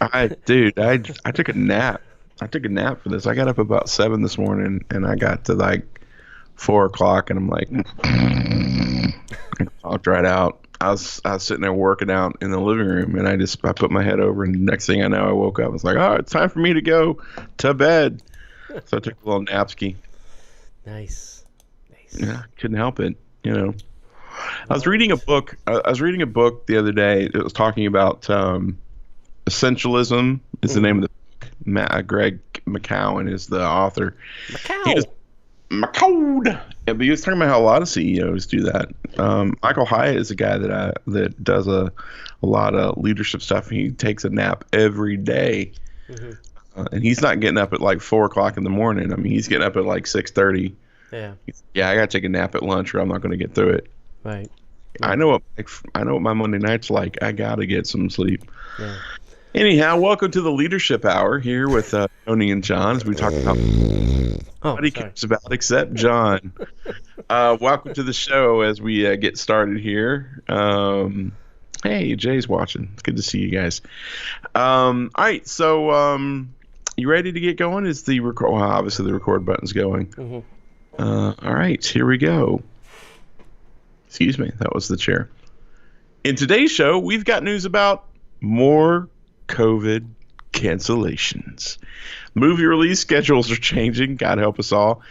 I took a nap. I took a nap for this. I got up about 7 this morning, and I got to like 4 o'clock, and I'm like, I popped right out. I was sitting there working out in the living room, and I put my head over, and the next thing I know, I woke up. I was like, oh, it's time for me to go to bed. So I took a little napski. Nice. Yeah, couldn't help it. You know, I was Well, reading a book. I was reading a book the other day that was talking about essentialism. Is the name of the book. Greg McCowan is the author. He Macau. was McCode. Yeah, but he was talking about how a lot of CEOs do that. Michael Hyatt is a guy that does a lot of leadership stuff. He takes a nap every day, Hmm. and he's not getting up at like 4 o'clock in the morning. I mean, he's getting up at like 6:30. Yeah. Yeah, I gotta take a nap at lunch, or I'm not gonna get through it. Right. I Right. know what I know what my Monday night's like. I gotta get some sleep. Yeah. Anyhow, welcome to the Leadership Hour here with Tony and John as we talk about Oh, what he sorry. cares about except John. Welcome to the show as we get started here. Hey, Jay's watching. It's good to see you guys. All right, so you ready to get going? Is the record? Well, obviously the record button's going. Hmm. All right, here we go. Excuse me, that was the chair. In today's show, we've got news about more COVID cancellations. Movie release schedules are changing. God help us all.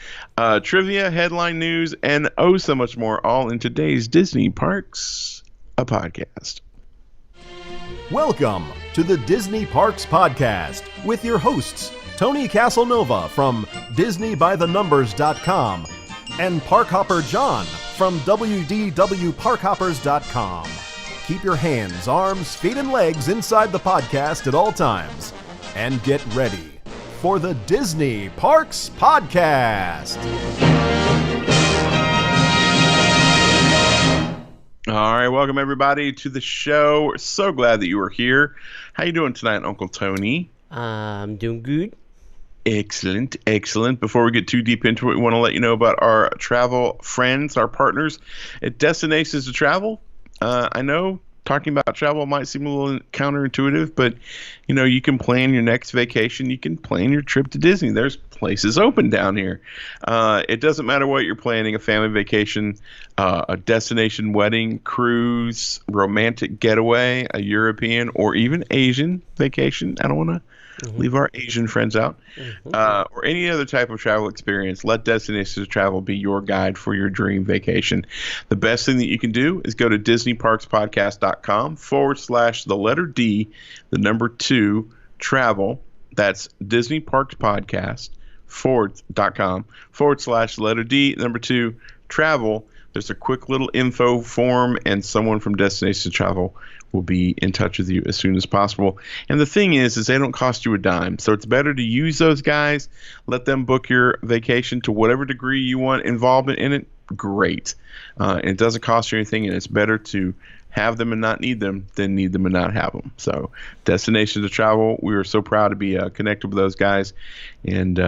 Trivia, headline news, and oh so much more, all in today's Disney Parks, a podcast. Welcome to the Disney Parks Podcast with your hosts, Tony Casanova from DisneyByTheNumbers.com and Parkhopper John from WDWParkhoppers.com. Keep your hands, arms, feet, and legs inside the podcast at all times. And get ready for the Disney Parks Podcast. All right, welcome everybody to the show. We're so glad that you were here. How you doing tonight, Uncle Tony? I'm doing good. Excellent, excellent. Before we get too deep into it, we want to let you know about our travel friends, our partners at Destinations to Travel. I know talking about travel might seem a little counterintuitive, but you know, you can plan your next vacation. You can plan your trip to Disney. There's places open down here. It doesn't matter what you're planning, a family vacation, a destination wedding, cruise, romantic getaway, a European or even Asian vacation. I don't want to leave our Asian friends out. Or any other type of travel experience. Let Destinations to Travel be your guide for your dream vacation. The best thing that you can do is go to DisneyParksPodcast.com/the letter D, the number 2, travel. That's DisneyParksPodcast.com/letter D, number 2, travel. There's a quick little info form, and someone from Destinations to Travel will be in touch with you as soon as possible. And the thing is they don't cost you a dime. So it's better to use those guys. Let them book your vacation to whatever degree you want involvement in it. Great. And it doesn't cost you anything, and it's better to have them and not need them than need them and not have them. So Destination to Travel, we are so proud to be connected with those guys. And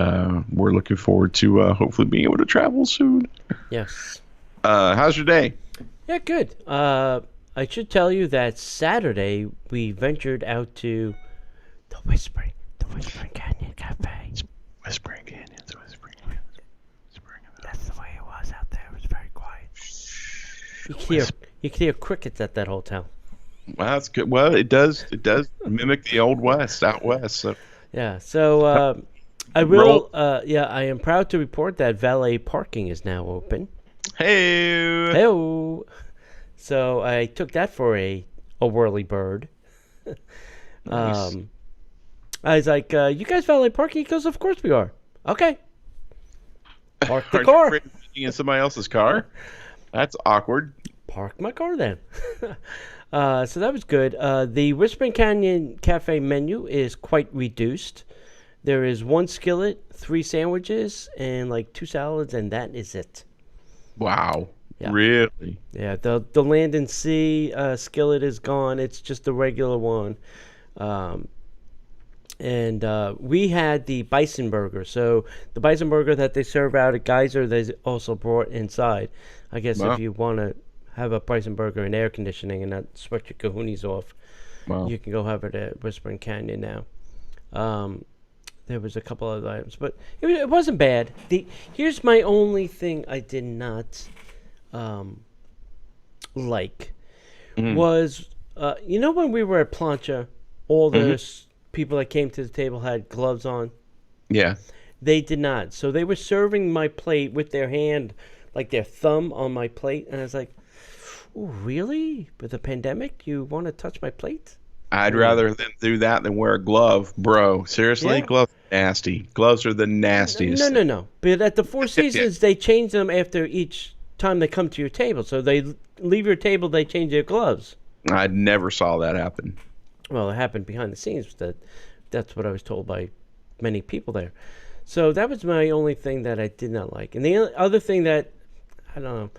we're looking forward to hopefully being able to travel soon. Yes. How's your day? Yeah, good. I should tell you that Saturday we ventured out to the Whispering Canyon Cafe. Whispering Canyons, Whispering. That's the way it was out there. It was very quiet. You could hear crickets at that hotel. Well, that's good. Well, it does mimic the old West, out west. So Yeah. So I will. I am proud to report that valet parking is now open. hey, Hey. So I took that for a whirly bird. nice. I was like, "You guys valet parking?" He goes, "Of course we are." Okay. Park the Are you car. afraid of being in somebody else's car? That's awkward. Park my car then. So that was good. The Whispering Canyon Cafe menu is quite reduced. There is 1 skillet, 3 sandwiches, and like 2 salads, and that is it. Wow. Yeah. Really? Yeah, the Land and Sea skillet is gone. It's just the regular one. And we had the Bison Burger. So the Bison Burger that they serve out at Geyser, they also brought inside. I guess Wow. if you want to have a Bison Burger in air conditioning and not sweat your kahunas off. Wow. You can go have it at Whispering Canyon now. There was a couple other items, but it wasn't bad. Here's my only thing I did not like was, when we were at Plancha, all the people that came to the table had gloves on? Yeah. They did not. So they were serving my plate with their hand, like their thumb on my plate. And I was like, oh, really? With the pandemic, you want to touch my plate? I'd rather them do that than wear a glove, bro. Seriously? Yeah. Gloves are nasty. Gloves are the nastiest. No. But at the Four Seasons, they change them after each time they come to your table. So they leave your table, they change their gloves. I never saw that happen. Well, it happened behind the scenes. That's what I was told by many people there. So that was my only thing that I did not like. And the other thing that, I don't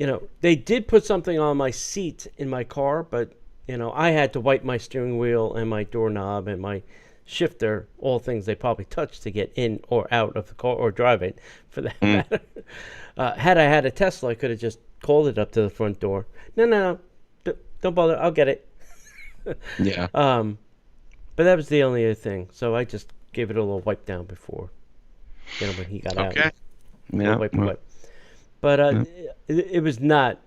know, they did put something on my seat in my car, but, I had to wipe my steering wheel and my doorknob and my shifter, all things they probably touched to get in or out of the car or drive it, for that matter. Had I had a Tesla, I could have just called it up to the front door. No. Don't bother. I'll get it. Yeah. But that was the only other thing. So I just gave it a little wipe down before, when he got out. Okay. Yeah. Wipe. But it was not.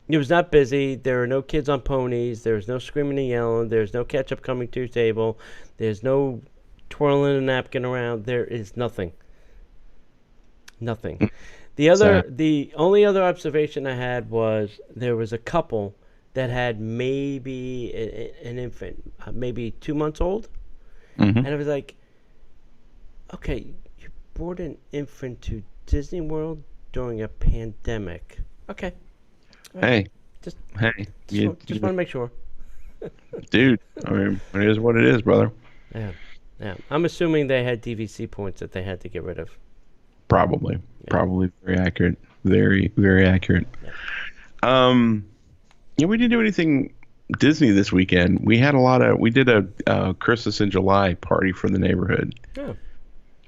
It was not busy. There were no kids on ponies. There was no screaming and yelling. There's no ketchup coming to your table. There's no twirling a napkin around. There is nothing. Nothing. The only other observation I had was there was a couple that had maybe an infant, maybe 2 months old. And I was like, okay, you brought an infant to Disney World during a pandemic. Okay. Hey. Just want to make sure. Dude, I mean, it is what it is, brother. Yeah. I'm assuming they had DVC points that they had to get rid of. Probably. Yeah. Probably very accurate. Very, very accurate. Yeah. We didn't do anything Disney this weekend. We did a Christmas in July party for the neighborhood. Oh.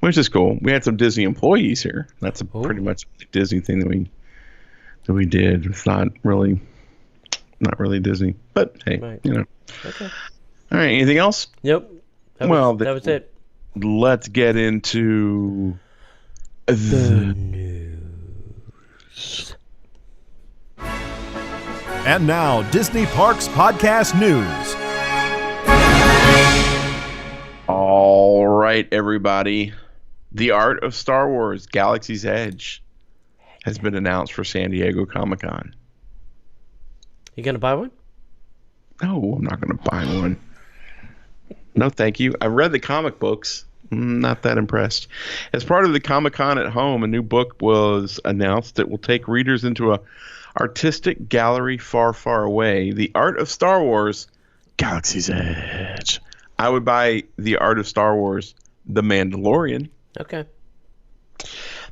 Which is cool. We had some Disney employees here. That's pretty much a Disney thing that we did. It's not really Disney, but hey, right. Okay. All right. Anything else? Nope. That was it. Let's get into the news. And now, Disney Parks Podcast News. All right, everybody. The Art of Star Wars Galaxy's Edge has been announced for San Diego Comic-Con. You going to buy one? No, I'm not going to buy one. No, thank you. I read the comic books. Not that impressed. As part of the Comic-Con at Home, a new book was announced that will take readers into a artistic gallery far, far away. The Art of Star Wars Galaxy's Edge. I would buy The Art of Star Wars The Mandalorian. Okay.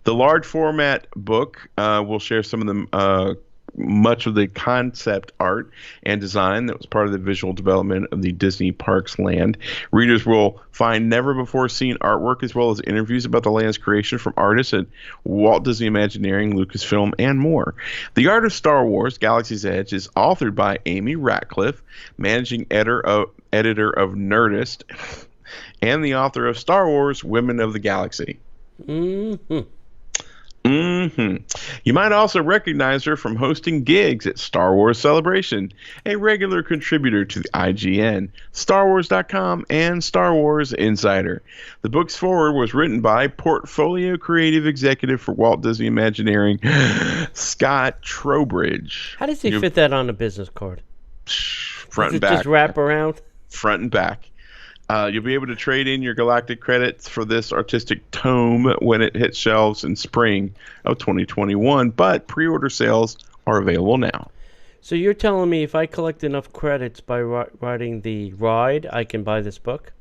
The large format book will share some of the much of the concept art and design that was part of the visual development of the Disney Parks land. Readers will find never-before-seen artwork as well as interviews about the land's creation from artists at Walt Disney Imagineering, Lucasfilm, and more. The Art of Star Wars Galaxy's Edge is authored by Amy Ratcliffe, managing editor of Nerdist, and the author of Star Wars Women of the Galaxy. You might also recognize her from hosting gigs at Star Wars Celebration, a regular contributor to the IGN, StarWars.com, and Star Wars Insider. The book's foreword was written by Portfolio Creative Executive for Walt Disney Imagineering, Scott Trowbridge. How does he fit that on a business card? Front and back. Just wrap around? Front and back. You'll be able to trade in your galactic credits for this artistic tome when it hits shelves in spring of 2021, but pre-order sales are available now. So you're telling me if I collect enough credits by riding the ride, I can buy this book?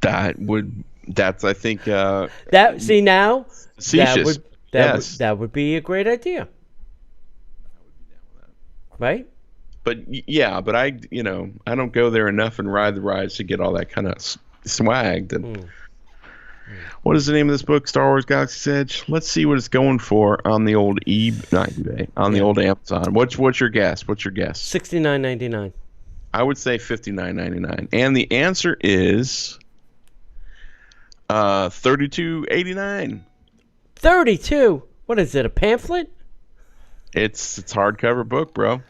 That's I think facetious. That would be a great idea. Right? But yeah, but I don't go there enough and ride the rides to get all that kind of swag. What is the name of this book, Star Wars Galaxy's Edge? Let's see what it's going for on the old the old Amazon. What's your guess? $69.99. I would say $59.99. And the answer is $32.89. 32. What is it? A pamphlet? It's hardcover book, bro.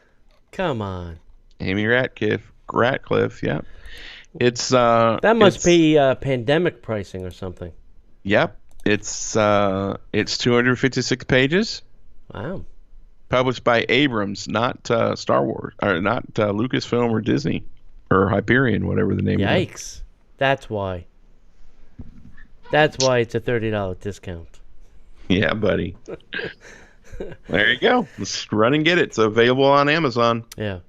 Come on. Amy Ratcliffe, yeah. It's That must be pandemic pricing or something. Yep. It's 256 pages. Wow. Published by Abrams, not Star Wars, or not Lucasfilm or Disney or Hyperion, whatever the name is. Yikes. That's why. That's why it's a $30 discount. Yeah, buddy. There you go. Let's run and get it. It's available on Amazon. Yeah.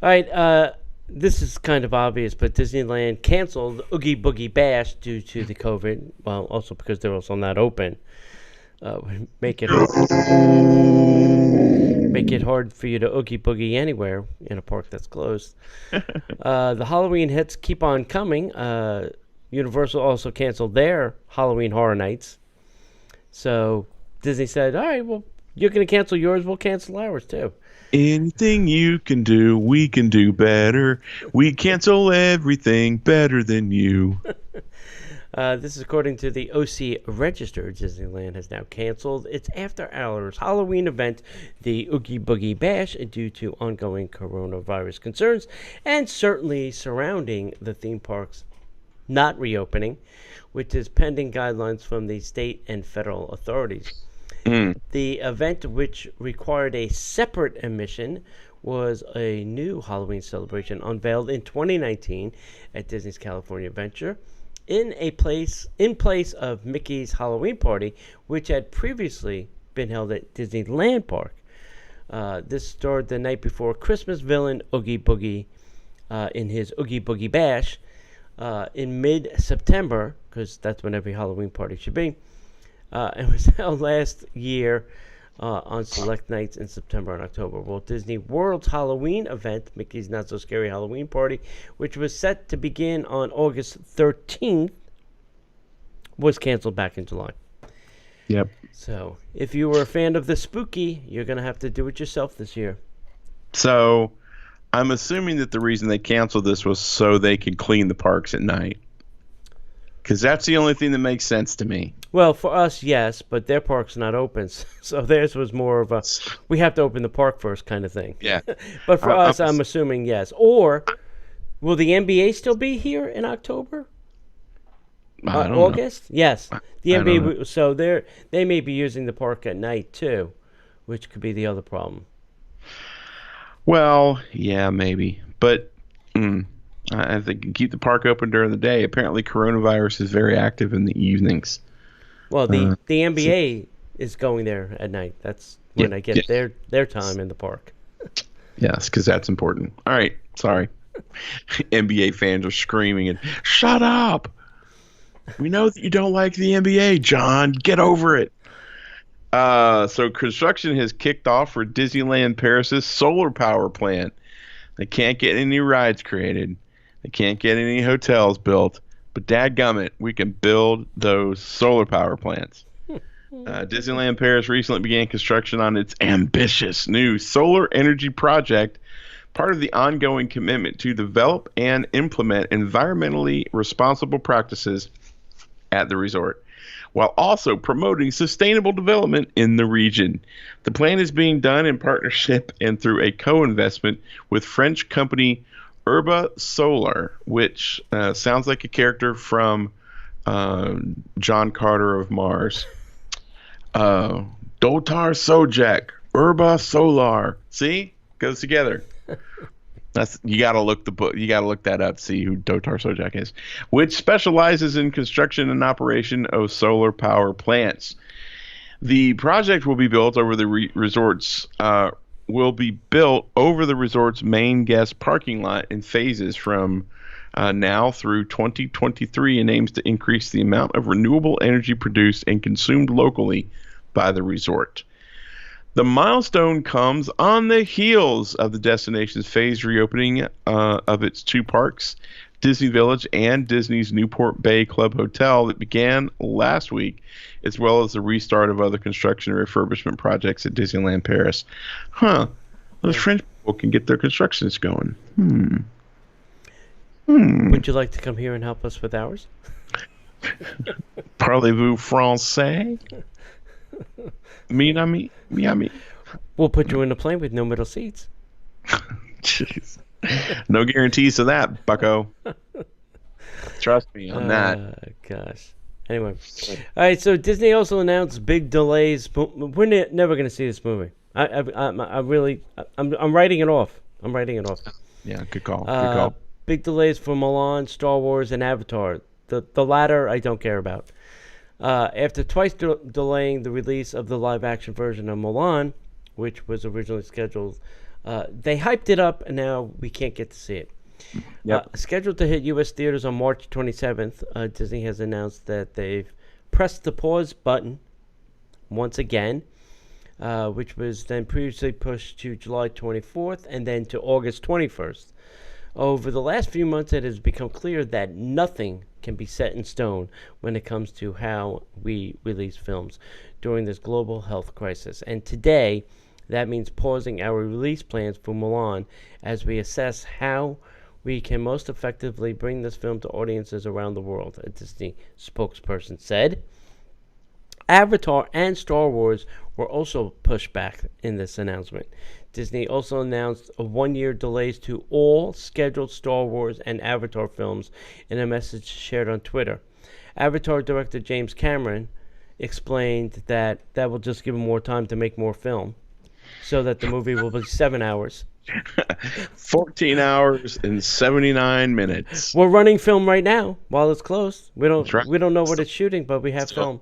All right. This is kind of obvious, but Disneyland canceled Oogie Boogie Bash due to the COVID. Well, also because they're also not open. Make it hard for you to Oogie Boogie anywhere in a park that's closed. The Halloween hits keep on coming. Universal also canceled their Halloween Horror Nights. So Disney said, all right, well, you're going to cancel yours, we'll cancel ours too. Anything you can do, we can do better. We cancel everything better than you. This is according to the OC Register. Disneyland has now canceled its after-hours Halloween event, the Oogie Boogie Bash, due to ongoing coronavirus concerns and certainly surrounding the theme parks not reopening, which is pending guidelines from the state and federal authorities. The event, which required a separate admission, was a new Halloween celebration unveiled in 2019 at Disney's California Adventure in place of Mickey's Halloween Party, which had previously been held at Disneyland Park. This started the night before Christmas villain Oogie Boogie in his Oogie Boogie Bash in mid-September, because that's when every Halloween party should be. It was held last year on select nights in September and October. Walt Disney World's Halloween event, Mickey's Not So Scary Halloween Party, which was set to begin on August 13th, was canceled back in July. Yep. So, if you were a fan of the spooky, you're going to have to do it yourself this year. So, I'm assuming that the reason they canceled this was so they could clean the parks at night. Because that's the only thing that makes sense to me. Well, for us, yes, but their park's not open. So theirs was more of a, we have to open the park first kind of thing. Yeah. But for us, I'm assuming yes. Or, will the NBA still be here in October? I don't August? know. Yes. The I don't NBA, know. so they may be using the park at night too, which could be the other problem. Well, yeah, maybe. But I think keep the park open during the day. Apparently, coronavirus is very active in the evenings. Well, the NBA is going there at night. That's when I get their time in the park. Yes, because that's important. All right, sorry. NBA fans are screaming and shut up. We know that you don't like the NBA, John. Get over it. So construction has kicked off for Disneyland Paris's solar power plant. They can't get any rides created. They can't get any hotels built. But dadgummit, we can build those solar power plants. Disneyland Paris recently began construction on its ambitious new solar energy project, part of the ongoing commitment to develop and implement environmentally responsible practices at the resort, while also promoting sustainable development in the region. The plan is being done in partnership and through a co-investment with French company Urba Solar, which sounds like a character from John Carter of Mars. Dotar Sojek, Urba Solar. See? Goes together. You gotta look that up, see who Dotar Sojek is, which specializes in construction and operation of solar power plants. The project will be built over the resort's main guest parking lot in phases from now through 2023, and aims to increase the amount of renewable energy produced and consumed locally by the resort. The milestone comes on the heels of the destination's phased reopening of its two parks, Disney Village and Disney's Newport Bay Club Hotel, that began last week, as well as the restart of other construction and refurbishment projects at Disneyland Paris. Those French people can get their constructions going. Would you like to come here and help us with ours? Parlez-vous français? Mi. We'll put you in a plane with no middle seats. Jeez. No guarantees to that, bucko. Trust me on that. Gosh. Anyway. All right, so Disney also announced big delays. We're never going to see this movie. I'm writing it off. Yeah, good call. Big delays for Mulan, Star Wars, and Avatar. The latter, I don't care about. After twice delaying the release of the live-action version of Mulan, which was originally scheduled, they hyped it up, and now we can't get to see it. Yep. Scheduled to hit U.S. theaters on March 27th, Disney has announced that they've pressed the pause button once again, which was then previously pushed to July 24th and then to August 21st. Over the last few months, it has become clear that nothing can be set in stone when it comes to how we release films during this global health crisis. And today, that means pausing our release plans for Mulan as we assess how we can most effectively bring this film to audiences around the world, a Disney spokesperson said. Avatar and Star Wars were also pushed back in this announcement. Disney also announced a one-year delays to all scheduled Star Wars and Avatar films in a message shared on Twitter. Avatar director James Cameron explained that will just give him more time to make more film, so that the movie will be 7 hours. 14 hours and 79 minutes. We're running film right now while it's closed. We don't right. we don't know what it's shooting, but we have film.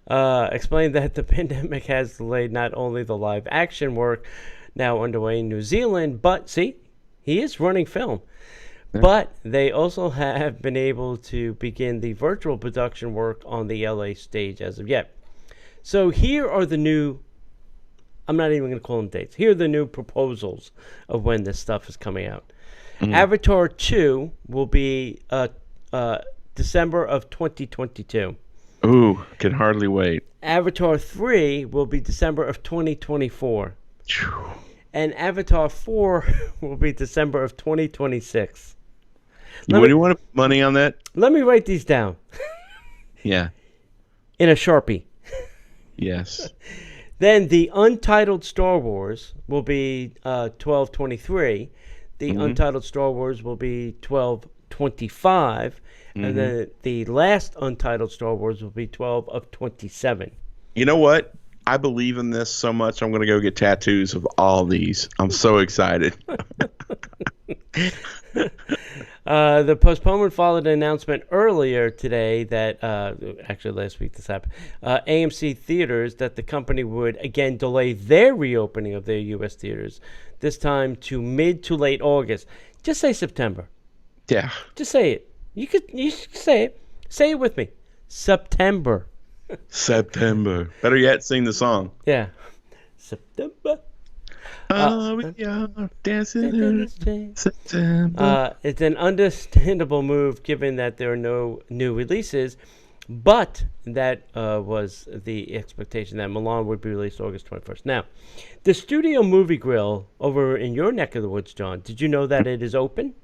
Explained that the pandemic has delayed not only the live action work now underway in New Zealand, but see, he is running film. Yeah. But they also have been able to begin the virtual production work on the LA stage as of yet. So here are the new, I'm not even going to call them dates. Here are the new proposals of when this stuff is coming out. Avatar 2 will be December of 2022. Ooh, can hardly wait. Avatar 3 will be December of 2024. And Avatar 4 will be December of 2026. Do you want to put money on that? Let me write these down. Yeah. In a Sharpie. Yes. Then the Untitled Star Wars will be 12/23. The Untitled Star Wars will be 12/25. And then the last Untitled Star Wars will be 12 of 27. You know what? I believe in this so much, I'm going to go get tattoos of all these. I'm so excited. The postponement followed an announcement earlier today that, actually last week this happened, AMC Theaters, that the company would again delay their reopening of their U.S. theaters, this time to mid to late August. Just say September. Yeah. Just say it. You could say it. Say it with me. September. September. Better yet, sing the song. Yeah. September. We are dancing in September. It's an understandable move given that there are no new releases, but that was the expectation that Mulan would be released August 21st. Now, the Studio Movie Grill over in your neck of the woods, John, did you know that it is open?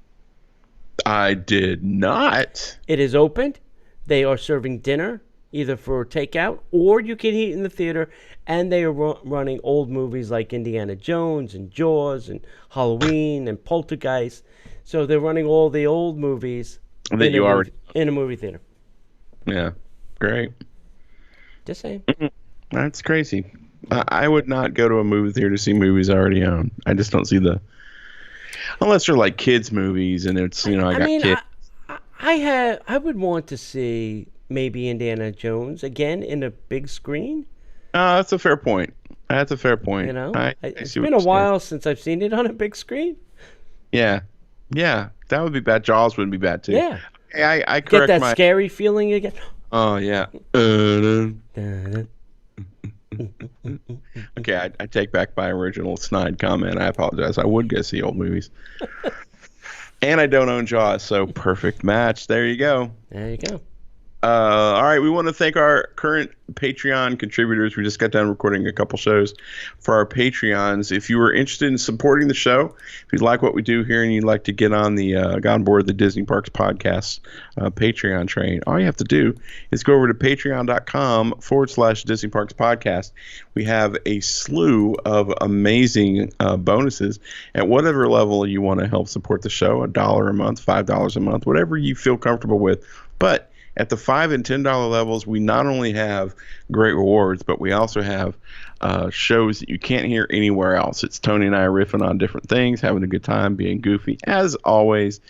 I did not. It is opened. They are serving dinner, either for takeout or you can eat in the theater, and they are running old movies like Indiana Jones and Jaws and Halloween and Poltergeist. So they're running all the old movies that you already in a movie theater. Yeah, great. Just saying. That's crazy. I would not go to a movie theater to see movies I already own. I just don't see unless they're like kids movies and it's, I got kids. I would want to see maybe Indiana Jones again in a big screen. That's a fair point. It's been a while since I've seen it on a big screen. Yeah, that would be bad. Jaws wouldn't be bad too. Yeah, I correct get that scary feeling again. Oh yeah. Okay, I take back my original snide comment. I apologize. I would go see old movies. And I don't own Jaws, so perfect match. There you go. There you go. All right, we want to thank our current Patreon contributors. We just got done recording a couple shows for our Patreons. If you are interested in supporting the show, if you like what we do here and you'd like to get on board the Disney Parks Podcast Patreon train, all you have to do is go over to patreon.com/Disney Parks Podcast. We have a slew of amazing bonuses at whatever level you want to help support the show, $1 a month, $5 a month, whatever you feel comfortable with. But at the $5 and $10 levels, we not only have great rewards, but we also have shows that you can't hear anywhere else. It's Tony and I riffing on different things, having a good time, being goofy, as always,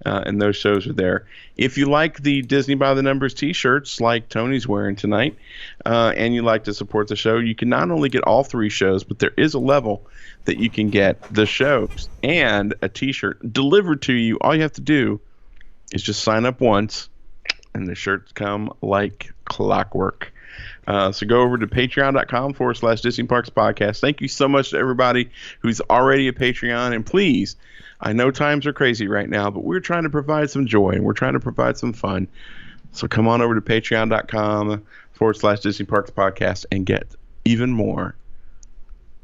and those shows are there. If you like the Disney by the Numbers t-shirts like Tony's wearing tonight, and you like to support the show, you can not only get all 3 shows, but there is a level that you can get the shows and a t-shirt delivered to you. All you have to do is just sign up once, and the shirts come like clockwork. So go over to patreon.com/Disney Parks Podcast. Thank you so much to everybody who's already a Patreon. And please, I know times are crazy right now, but we're trying to provide some joy and we're trying to provide some fun. So come on over to patreon.com/Disney Parks Podcast and get even more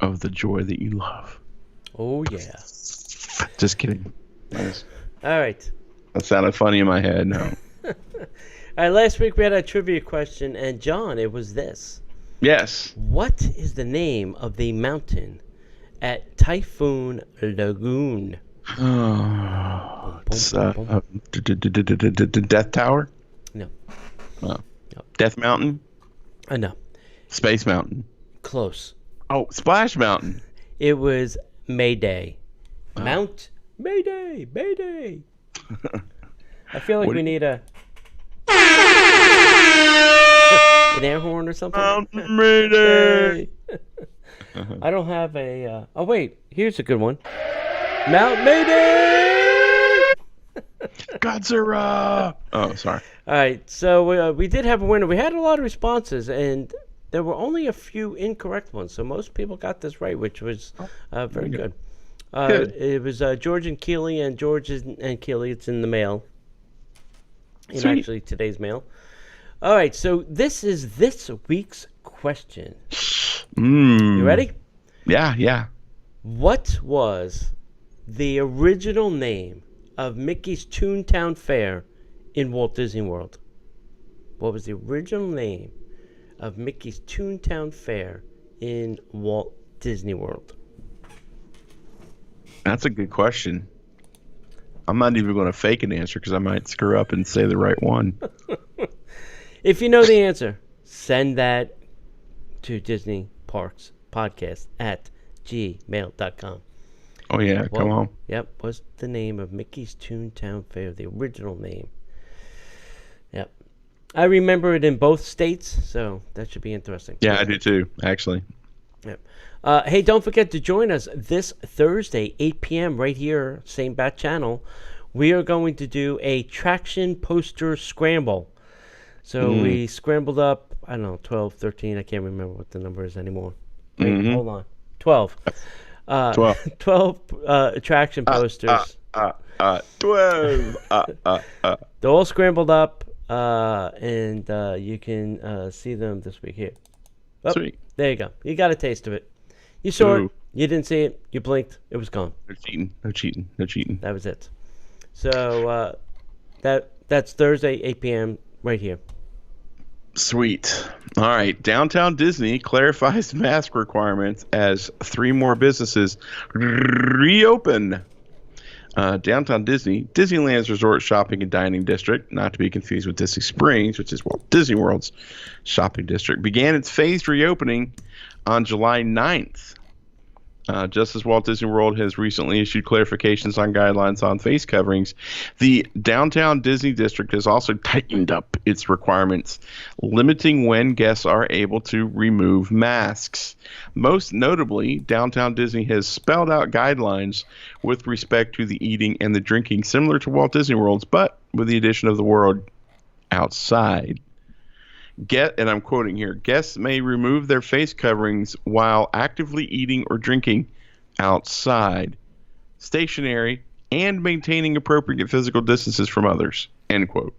of the joy that you love. Oh, yeah. Just kidding. Nice. All right. That sounded funny in my head. No. All right, last week we had a trivia question, and John, it was this. Yes. What is the name of the mountain at Typhoon Lagoon? It's Death Tower? No. No. Death Mountain? No. Space Mountain? Close. Oh, Splash Mountain. It was Mayday. Mount Mayday. Mayday. I feel like we need an air horn or something. Mountain Mayday. I don't have a... oh, wait. Here's a good one. Mount Mayday! Godzilla! Oh, sorry. All right. So we did have a winner. We had a lot of responses, and there were only a few incorrect ones. So most people got this right, which was very good. It was George and Keely, and George and Keely. It's in the mail. Actually, today's mail. All right, so this is this week's question. You ready? Yeah. What was the original name of Mickey's Toontown Fair in Walt Disney World? What was the original name of Mickey's Toontown Fair in Walt Disney World? That's a good question. I'm not even going to fake an answer because I might screw up and say the right one. If you know the answer, send that to Disney Parks Podcast at gmail.com. Oh, yeah. Come on. Yep. What's the name of Mickey's Toontown Fair? The original name. Yep. I remember it in both states, so that should be interesting. Yeah, I do too, actually. Yep. Hey, don't forget to join us this Thursday, 8 p.m. right here, same bat channel. We are going to do a traction poster scramble. So we scrambled up, I don't know, 12, 13. I can't remember what the number is anymore. Wait, hold on. 12. 12 attraction posters. 12. They're all scrambled up, and you can see them this week here. Oh, Sweet. There you go. You got a taste of it. You saw it. You didn't see it. You blinked. It was gone. No cheating. That was it. So that's Thursday, 8 p.m. right here. Sweet. All right. Downtown Disney clarifies mask requirements as 3 more businesses reopen. Downtown Disney, Disneyland's resort shopping and dining district, not to be confused with Disney Springs, which is Walt Disney World's shopping district, began its phased reopening on July 9th. Just as Walt Disney World has recently issued clarifications on guidelines on face coverings, the Downtown Disney District has also tightened up its requirements, limiting when guests are able to remove masks. Most notably, Downtown Disney has spelled out guidelines with respect to the eating and the drinking, similar to Walt Disney World's, but with the addition of the word outside. And I'm quoting here, guests may remove their face coverings while actively eating or drinking outside, stationary, and maintaining appropriate physical distances from others, end quote.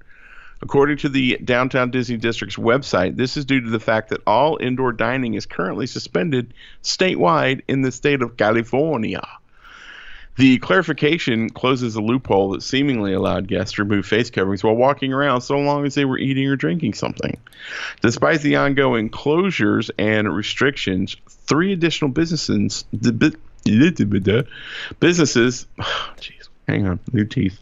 According to the Downtown Disney District's website, this is due to the fact that all indoor dining is currently suspended statewide in the state of California. The clarification closes a loophole that seemingly allowed guests to remove face coverings while walking around so long as they were eating or drinking something. Despite the ongoing closures and restrictions, 3 additional businesses, hang on, new teeth.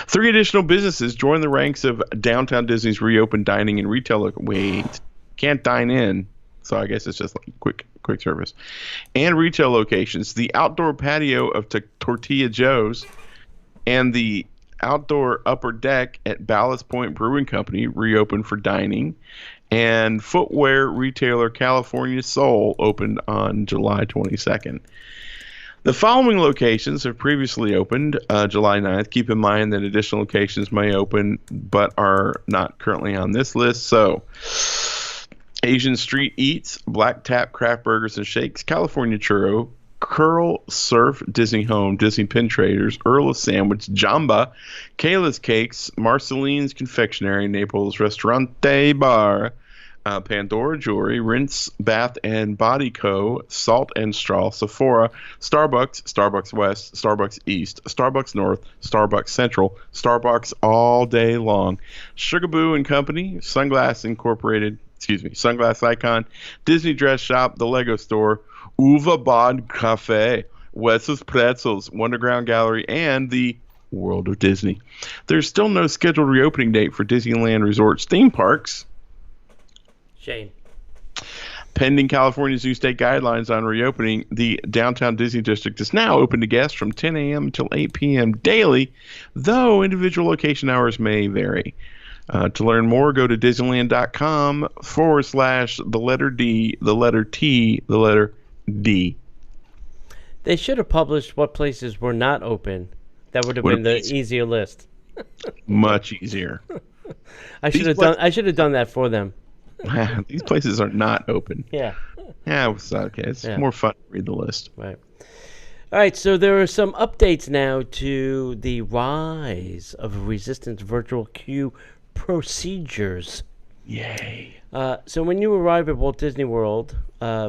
3 additional businesses joined the ranks of Downtown Disney's reopened dining and retail. Wait, can't dine in, so I guess it's just like quick service. And retail locations. The outdoor patio of Tortilla Joe's and the outdoor upper deck at Ballast Point Brewing Company reopened for dining. And footwear retailer California Soul opened on July 22nd. The following locations have previously opened July 9th. Keep in mind that additional locations may open but are not currently on this list. So, Asian Street Eats, Black Tap Craft Burgers and Shakes, California Churro, Curl Surf, Disney Home, Disney Pin Traders, Earl's Sandwich, Jamba, Kayla's Cakes, Marceline's Confectionery, Naples Restaurante Bar, Pandora Jewelry, Rinse Bath and Body Co., Salt and Straw, Sephora, Starbucks, Starbucks West, Starbucks East, Starbucks North, Starbucks Central, Starbucks all day long, Sugarboo and Company, Sunglass Icon, Disney Dress Shop, The Lego Store, Uva Bod Cafe, Wes's Pretzels, Wonderground Gallery, and the World of Disney. There's still no scheduled reopening date for Disneyland Resort's theme parks. Shame. Pending California's new state guidelines on reopening, the Downtown Disney District is now open to guests from 10 a.m. until 8 p.m. daily, though individual location hours may vary. To learn more, go to Disneyland.com/the letter D, the letter T, the letter D. They should have published what places were not open. That would have been the easier list. Much easier. I should have done that for them. These places are not open. Yeah. Yeah, it's okay. It's more fun to read the list. Right. All right, so there are some updates now to the rise of Resistance virtual queue procedures. Yay. So when you arrive at Walt Disney World,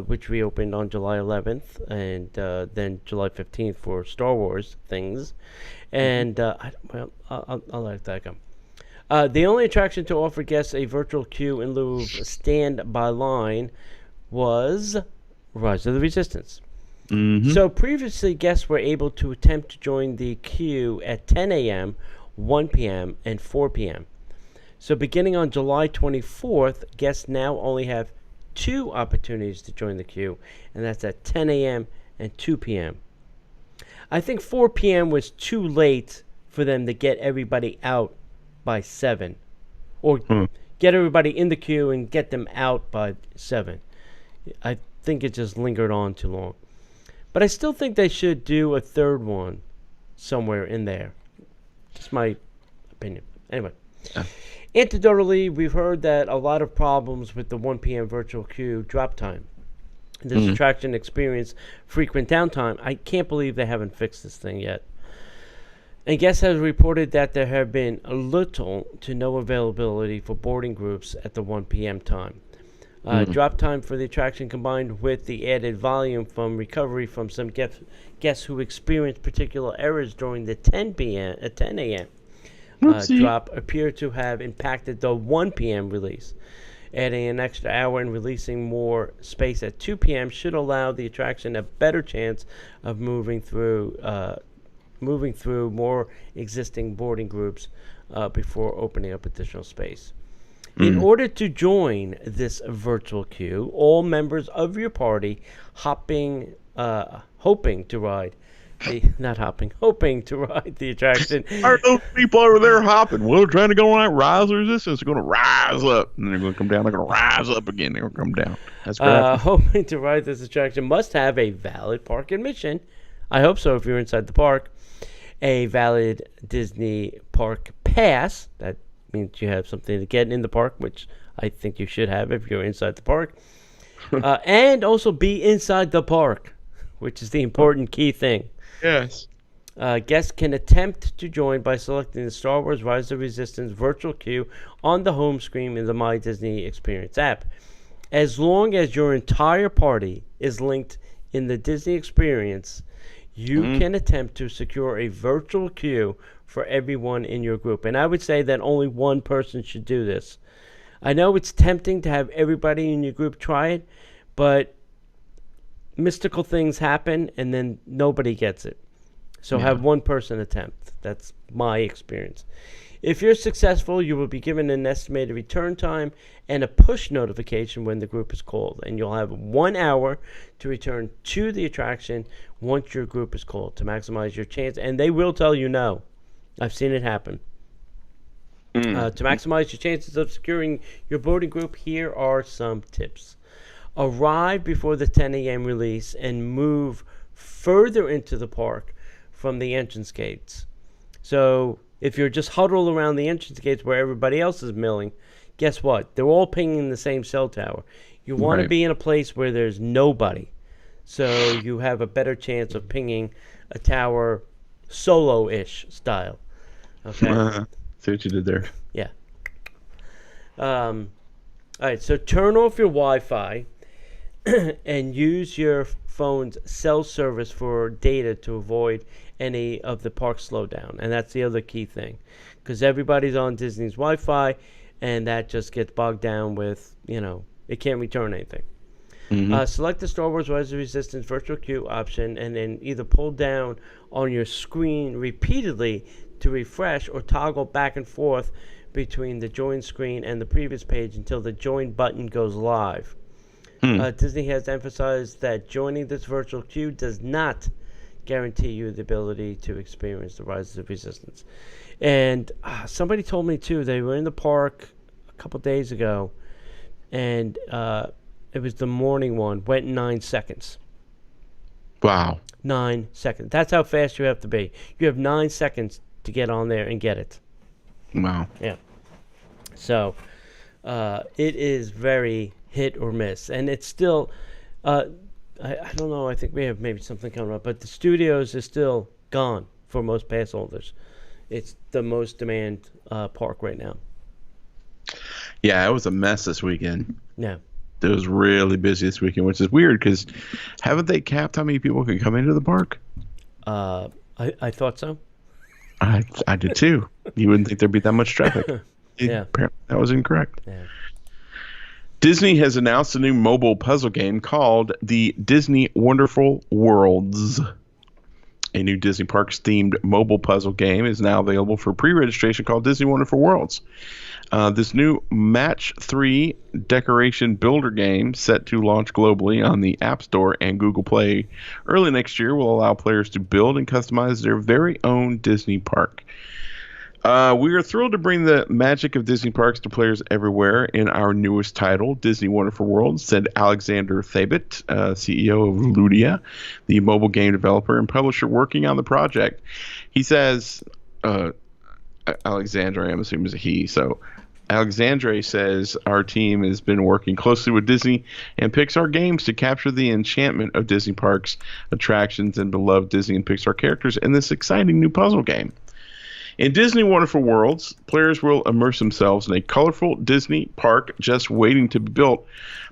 which reopened on July 11th and then July 15th for Star Wars things, and I'll let that go. The only attraction to offer guests a virtual queue in lieu of stand-by line was Rise of the Resistance. Mm-hmm. So previously, guests were able to attempt to join the queue at 10 a.m., 1 p.m., and 4 p.m. So beginning on July 24th, guests now only have 2 opportunities to join the queue, and that's at 10 a.m. and 2 p.m. I think 4 p.m. was too late for them to get everybody out by 7, or get everybody in the queue and get them out by 7. I think it just lingered on too long. But I still think they should do a third one somewhere in there. Just my opinion. Anyway. Anecdotally, we've heard that a lot of problems with the 1 p.m. virtual queue drop time. This attraction experienced frequent downtime. I can't believe they haven't fixed this thing yet. And guests have reported that there have been little to no availability for boarding groups at the 1 p.m. time. Drop time for the attraction, combined with the added volume from recovery from some guests who experienced particular errors during the 10 a.m. Drop, appear to have impacted the 1 p.m. release. Adding an extra hour and releasing more space at 2 p.m. should allow the attraction a better chance of moving through more existing boarding groups before opening up additional space. In order to join this virtual queue, all members of your party hoping to ride the attraction. Are those people over there hopping? Well, they're trying to go on that rise of resistance. They're going to rise up, and they're going to come down. They're going to rise up again. They're going to come down. That's great. Hoping to ride this attraction must have a valid park admission. I hope so if you're inside the park. A valid Disney Park pass. That means you have something to get in the park, which I think you should have if you're inside the park. And also be inside the park, which is the important key thing. Yes. Guests can attempt to join by selecting the Star Wars Rise of Resistance virtual queue on the home screen in the My Disney Experience app. As long as your entire party is linked in the Disney Experience, you can attempt to secure a virtual queue for everyone in your group. And I would say that only one person should do this. I know it's tempting to have everybody in your group try it, but mystical things happen and then nobody gets it. So have one person attempt. That's my experience. If you're successful, you will be given an estimated return time and a push notification when the group is called. And you'll have 1 hour to return to the attraction once your group is called to maximize your chance. And they will tell you no. I've seen it happen. To maximize your chances of securing your boarding group, here are some tips. Arrive before the 10 a.m. release and move further into the park from the entrance gates. So if you're just huddled around the entrance gates where everybody else is milling, guess what? They're all pinging the same cell tower. You want to be in a place where there's nobody, so you have a better chance of pinging a tower solo-ish style. Okay. See what you did there. Yeah. All right, so turn off your Wi-Fi and use your phone's cell service for data to avoid any of the park slowdown. And that's the other key thing, because everybody's on Disney's Wi-Fi, and that just gets bogged down with, it can't return anything. Select the Star Wars Rise of Resistance virtual queue option and then either pull down on your screen repeatedly to refresh or toggle back and forth between the join screen and the previous page until the join button goes live. Disney has emphasized that joining this virtual queue does not guarantee you the ability to experience the Rise of Resistance. And somebody told me too, they were in the park a couple days ago, and it was the morning one, went in 9 seconds. Wow. 9 seconds. That's how fast you have to be. You have 9 seconds to get on there and get it. Wow. Yeah. So it is very hit or miss. And it's still, I don't know, I think we have maybe something coming up, but the studios is still gone for most pass holders. It's the most demand park right now. Yeah, it was a mess this weekend. Yeah. It was really busy this weekend, which is weird because haven't they capped how many people can come into the park? I thought so. I did too. You wouldn't think there'd be that much traffic. Yeah. Apparently that was incorrect. Yeah. Disney has announced a new mobile puzzle game called the Disney Wonderful Worlds. A new Disney Parks themed mobile puzzle game is now available for pre-registration called Disney Wonderful Worlds. This new Match 3 decoration builder game, set to launch globally on the App Store and Google Play early next year, will allow players to build and customize their very own Disney park. We are thrilled to bring the magic of Disney parks to players everywhere in our newest title, Disney Wonderful World, said Alexander Thabit, CEO of Ludia, the mobile game developer and publisher working on the project. He says, Alexandre, I'm assuming is a he, so Alexandre says our team has been working closely with Disney and Pixar games to capture the enchantment of Disney parks, attractions, and beloved Disney and Pixar characters in this exciting new puzzle game. In Disney Wonderful Worlds, players will immerse themselves in a colorful Disney park just waiting to be built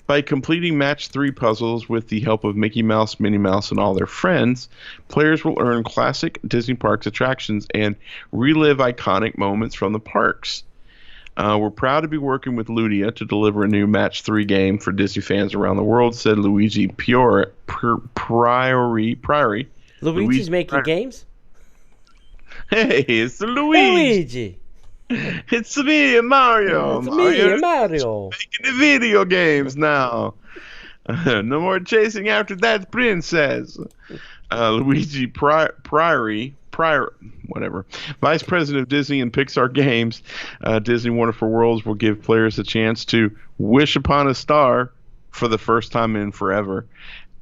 by completing Match 3 puzzles with the help of Mickey Mouse, Minnie Mouse, and all their friends. Players will earn classic Disney Parks attractions and relive iconic moments from the parks. We're proud to be working with Ludia to deliver a new Match 3 game for Disney fans around the world, said Luigi Priory. Luigi's making games? Hey, it's Luigi. It's me, Mario. It's me, Mario. Making the video games now. No more chasing after that princess. Luigi Priory, whatever, Vice President of Disney and Pixar Games, Disney Wonderful Worlds will give players a chance to wish upon a star for the first time in forever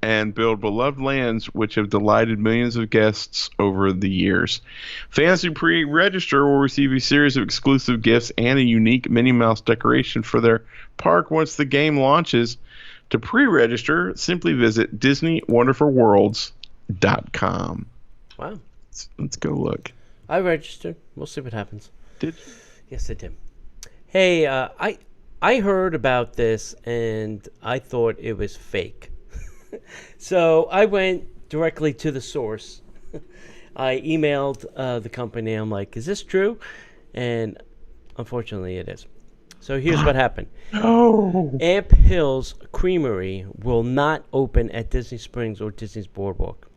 and build beloved lands which have delighted millions of guests over the years. Fans who pre-register will receive a series of exclusive gifts and a unique Minnie Mouse decoration for their park once the game launches. To pre-register, simply visit DisneyWonderfulWorlds.com. Wow. Let's go look. I registered. We'll see what happens. Did you? Yes, I did. Hey, I heard about this and I thought it was fake. So I went directly to the source. I emailed the company. I'm like, is this true? And unfortunately, it is. So here's what happened. No. Amp Hill's Creamery will not open at Disney Springs or Disney's Boardwalk.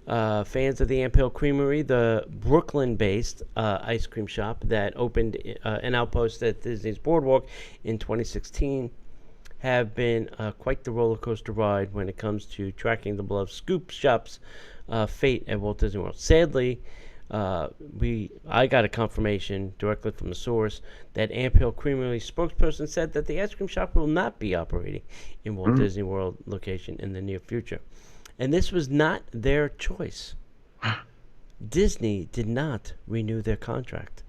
Fans of the Amp Hill Creamery, the Brooklyn-based ice cream shop that opened an outpost at Disney's Boardwalk in 2016, have been quite the roller coaster ride when it comes to tracking the beloved Scoop Shop's fate at Walt Disney World. Sadly, I got a confirmation directly from the source that Amp Hill Creamery spokesperson said that the ice cream shop will not be operating in Walt Disney World location in the near future. And this was not their choice. Disney did not renew their contract.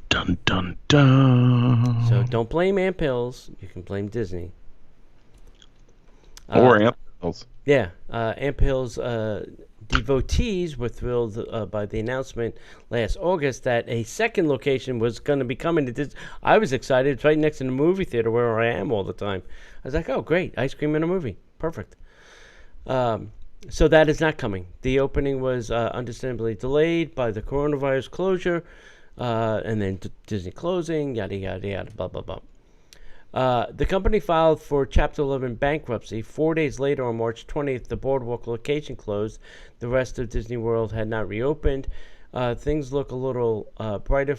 Dun, dun, dun. So don't blame Amp Hills. You can blame Disney. Or Amp Hills. Yeah. Amp Hills devotees were thrilled by the announcement last August that a second location was going to be coming to Disney. I was excited. It's right next to the movie theater where I am all the time. I was like, oh, great. Ice cream in a movie. Perfect. So that is not coming. The opening was understandably delayed by the coronavirus closure, and then Disney closing, yada, yada, yada, blah, blah, blah. The company filed for Chapter 11 bankruptcy. 4 days later, on March 20th, the Boardwalk location closed. The rest of Disney World had not reopened. Things look a little brighter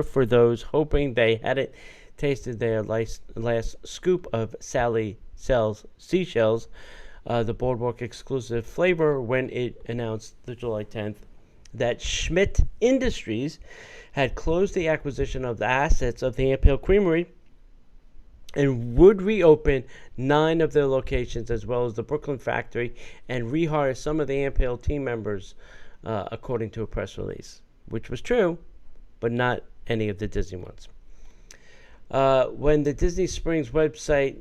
for those hoping they hadn't tasted their last scoop of Sally Sells Seashells, the Boardwalk exclusive flavor, when it announced the July 10th that Schmidt Industries had closed the acquisition of the assets of the Amp Hill Creamery and would reopen 9 of their locations as well as the Brooklyn factory and rehire some of the Amp Hill team members, according to a press release, which was true, but not any of the Disney ones. When the Disney Springs website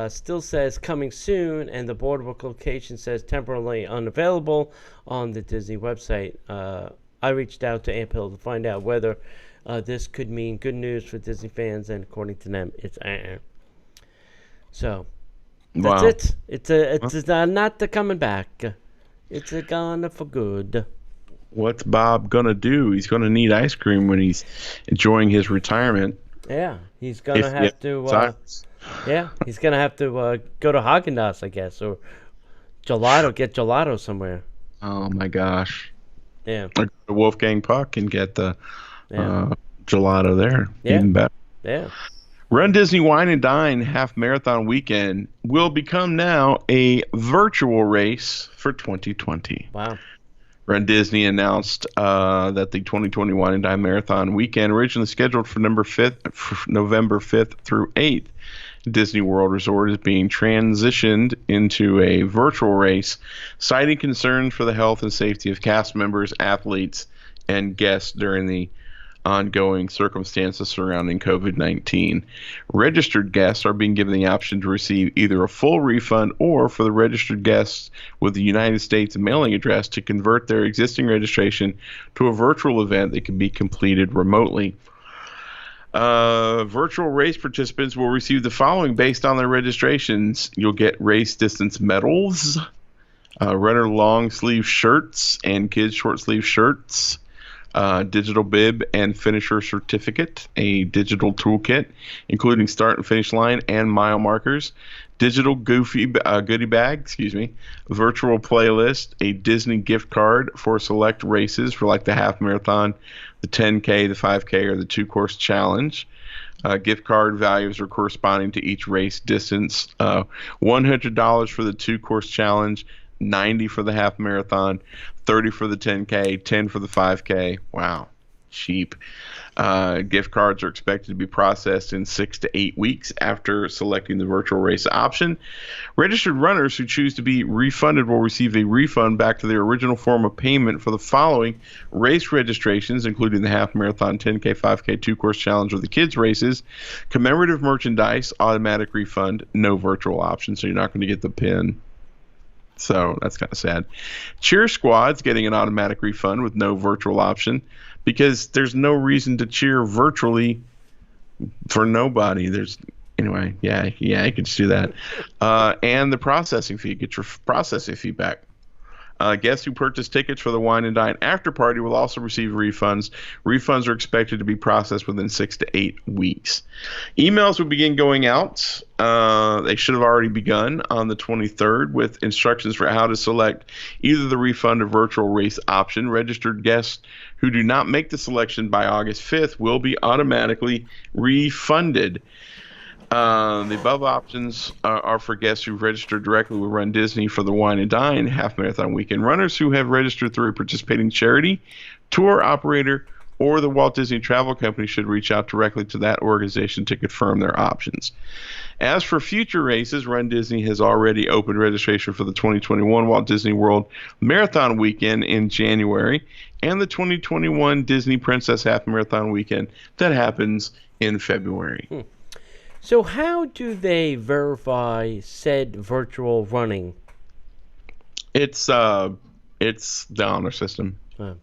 still says coming soon and the Boardwalk location says temporarily unavailable on the Disney website, I reached out to Amp Hill to find out whether this could mean good news for Disney fans, and according to them, it's So, that's it. It's not the coming back. It's gone for good. What's Bob gonna do? He's gonna need ice cream when he's enjoying his retirement. Yeah, he's gonna have to. He's gonna have to go to Haagen-Dazs, I guess, or gelato. Get gelato somewhere. Oh my gosh. Yeah. Or go to Wolfgang Puck and get the gelato there. Yeah. Even better. Yeah. Run Disney Wine and Dine Half Marathon Weekend will become now a virtual race for 2020. Wow. Run Disney announced that the 2020 Wine and Dine Marathon Weekend, originally scheduled for November 5th through 8th, Disney World Resort, is being transitioned into a virtual race, citing concerns for the health and safety of cast members, athletes, and guests during the ongoing circumstances surrounding COVID-19. Registered guests are being given the option to receive either a full refund or, for the registered guests with the United States mailing address, to convert their existing registration to a virtual event that can be completed remotely. Virtual race participants will receive the following based on their registrations. You'll get race distance medals, runner long sleeve shirts and kids short sleeve shirts, digital bib and finisher certificate, a digital toolkit including start and finish line and mile markers, digital goodie bag, virtual playlist, a Disney gift card for select races for like the half marathon, the 10K, the 5K, or the 2-course challenge. Gift card values are corresponding to each race distance. $100 for the 2-course challenge, $90 for the half marathon, $30 for the 10K, $10 for the 5K. Wow, cheap. Gift cards are expected to be processed in 6 to 8 weeks after selecting the virtual race option. Registered runners who choose to be refunded will receive a refund back to their original form of payment for the following race registrations, including the half marathon, 10K, 5K, 2-course challenge, or the kids races. Commemorative merchandise, automatic refund, no virtual option, so you're not going to get the pin. So that's kind of sad. Cheer Squad's getting an automatic refund with no virtual option because there's no reason to cheer virtually for nobody. Anyway, yeah, you can just do that. And the processing fee, get your processing fee back. Guests who purchase tickets for the Wine and Dine after party will also receive refunds. Refunds are expected to be processed within 6 to 8 weeks. Emails will begin going out. They should have already begun on the 23rd with instructions for how to select either the refund or virtual race option. Registered guests who do not make the selection by August 5th will be automatically refunded. The above options are for guests who registered directly with Run Disney for the Wine and Dine Half Marathon Weekend. Runners who have registered through a participating charity, tour operator, or the Walt Disney Travel Company should reach out directly to that organization to confirm their options. As for future races, Run Disney has already opened registration for the 2021 Walt Disney World Marathon Weekend in January and the 2021 Disney Princess Half Marathon Weekend that happens in February. So how do they verify said virtual running? It's the honor system. Okay.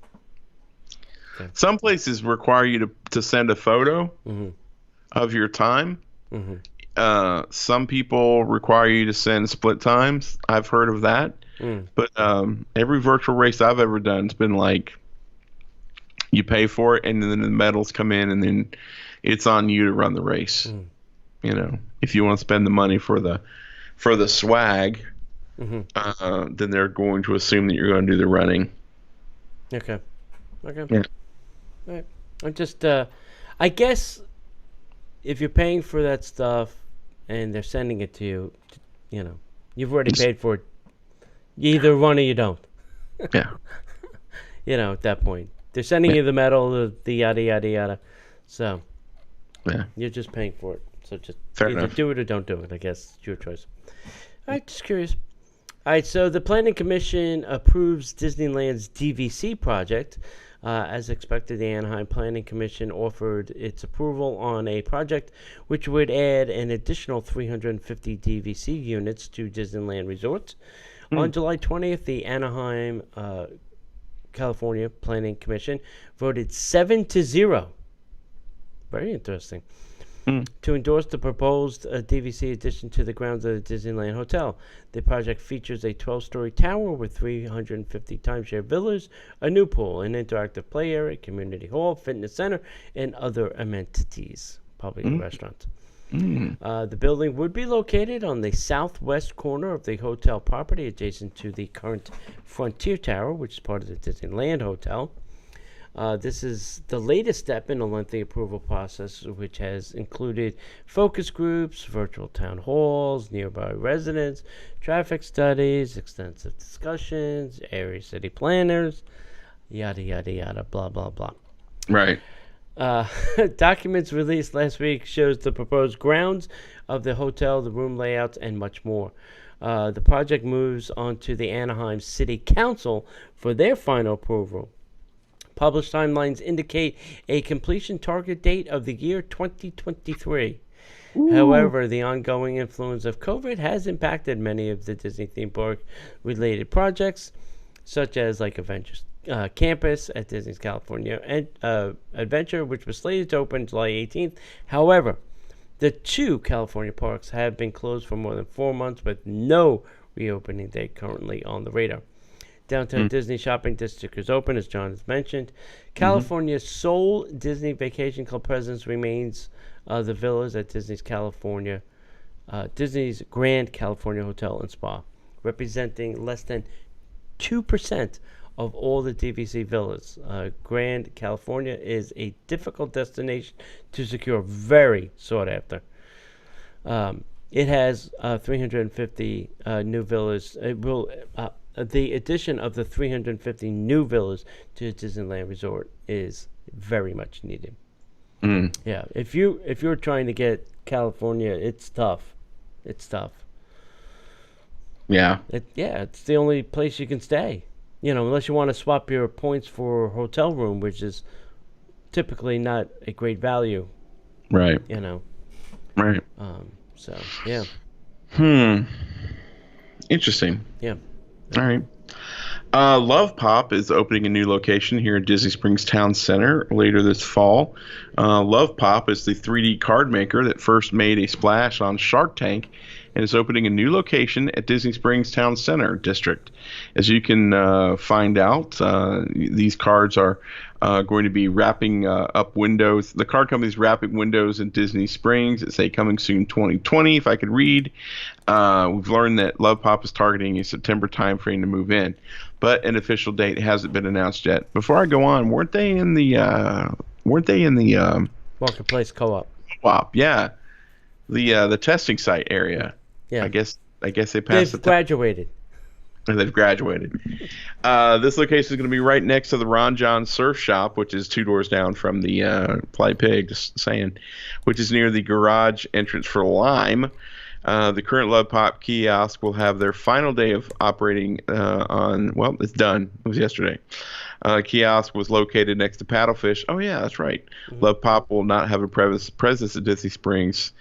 Some places require you to send a photo of your time. Some people require you to send split times. I've heard of that. But every virtual race I've ever done has been like you pay for it and then the medals come in and then it's on you to run the race. You know, if you want to spend the money for the swag, then they're going to assume that you're going to do the running. Okay. Yeah. All right. I'm just, I guess, if you're paying for that stuff and they're sending it to you, you know, you've already paid for it. You either run or you don't. Yeah. You know, at that point, they're sending you the medal, the yada yada yada. So, yeah, you're just paying for it. So just Fair either enough. do it or don't do it. I guess it's your choice. All right, just curious. All right, so the Planning Commission approves Disneyland's DVC project. As expected, the Anaheim Planning Commission offered its approval on a project which would add an additional 350 DVC units to Disneyland Resorts. On July 20th, the Anaheim, California Planning Commission voted 7-0. Very interesting. To endorse the proposed DVC addition to the grounds of the Disneyland Hotel. The project features a 12-story tower with 350 timeshare villas, a new pool, an interactive play area, community hall, fitness center, and other amenities, probably a restaurant. The building would be located on the southwest corner of the hotel property, adjacent to the current Frontier Tower, which is part of the Disneyland Hotel. This is the latest step in a lengthy approval process, which has included focus groups, virtual town halls, nearby residents, traffic studies, extensive discussions, area city planners, yada, yada, yada, blah, blah, blah. Right. Documents released last week shows the proposed grounds of the hotel, the room layouts, and much more. The project moves on to the Anaheim City Council for their final approval. Published timelines indicate a completion target date of the year 2023. However, the ongoing influence of COVID has impacted many of the Disney theme park related projects, such as like Avengers Campus at Disney's California Adventure, which was slated to open July 18th. However, the two California parks have been closed for more than 4 months with no reopening date currently on the radar. Downtown Disney Shopping District is open, as John has mentioned. California's sole Disney Vacation Club presence remains the villas at Disney's Grand California Hotel and Spa, representing less than 2% of all the DVC villas. Grand California is a difficult destination to secure, very sought after. It has 350 new villas. The addition of the 350 new villas to Disneyland Resort is very much needed. Yeah, if you're trying to get California, it's tough. It's tough. Yeah. It's the only place you can stay. You know, unless you want to swap your points for a hotel room, which is typically not a great value. Right. You know. Right. So yeah. Interesting. Yeah. All right. Love Pop is opening a new location here in Disney Springs Town Center later this fall. Love Pop is the 3D card maker that first made a splash on Shark Tank and is opening a new location at Disney Springs Town Center District. As you can find out, these cards are going to be wrapping up windows. The card company is wrapping windows in Disney Springs. It's a coming soon 2020, if I could read. We've learned that Love Pop is targeting a September timeframe to move in, but an official date hasn't been announced yet. Before I go on, weren't they in the Marketplace Co-op? Co-op, yeah, the testing site area. Yeah, I guess they passed. They've graduated. They've graduated. This location is going to be right next to the Ron John Surf Shop, which is 2 doors down from the Polite Pig, just saying, which is near the garage entrance for Lime. The current Love Pop kiosk will have their final day of operating it's done. It was yesterday. Kiosk was located next to Paddlefish. Oh, yeah, that's right. Mm-hmm. Love Pop will not have a presence at Disney Springs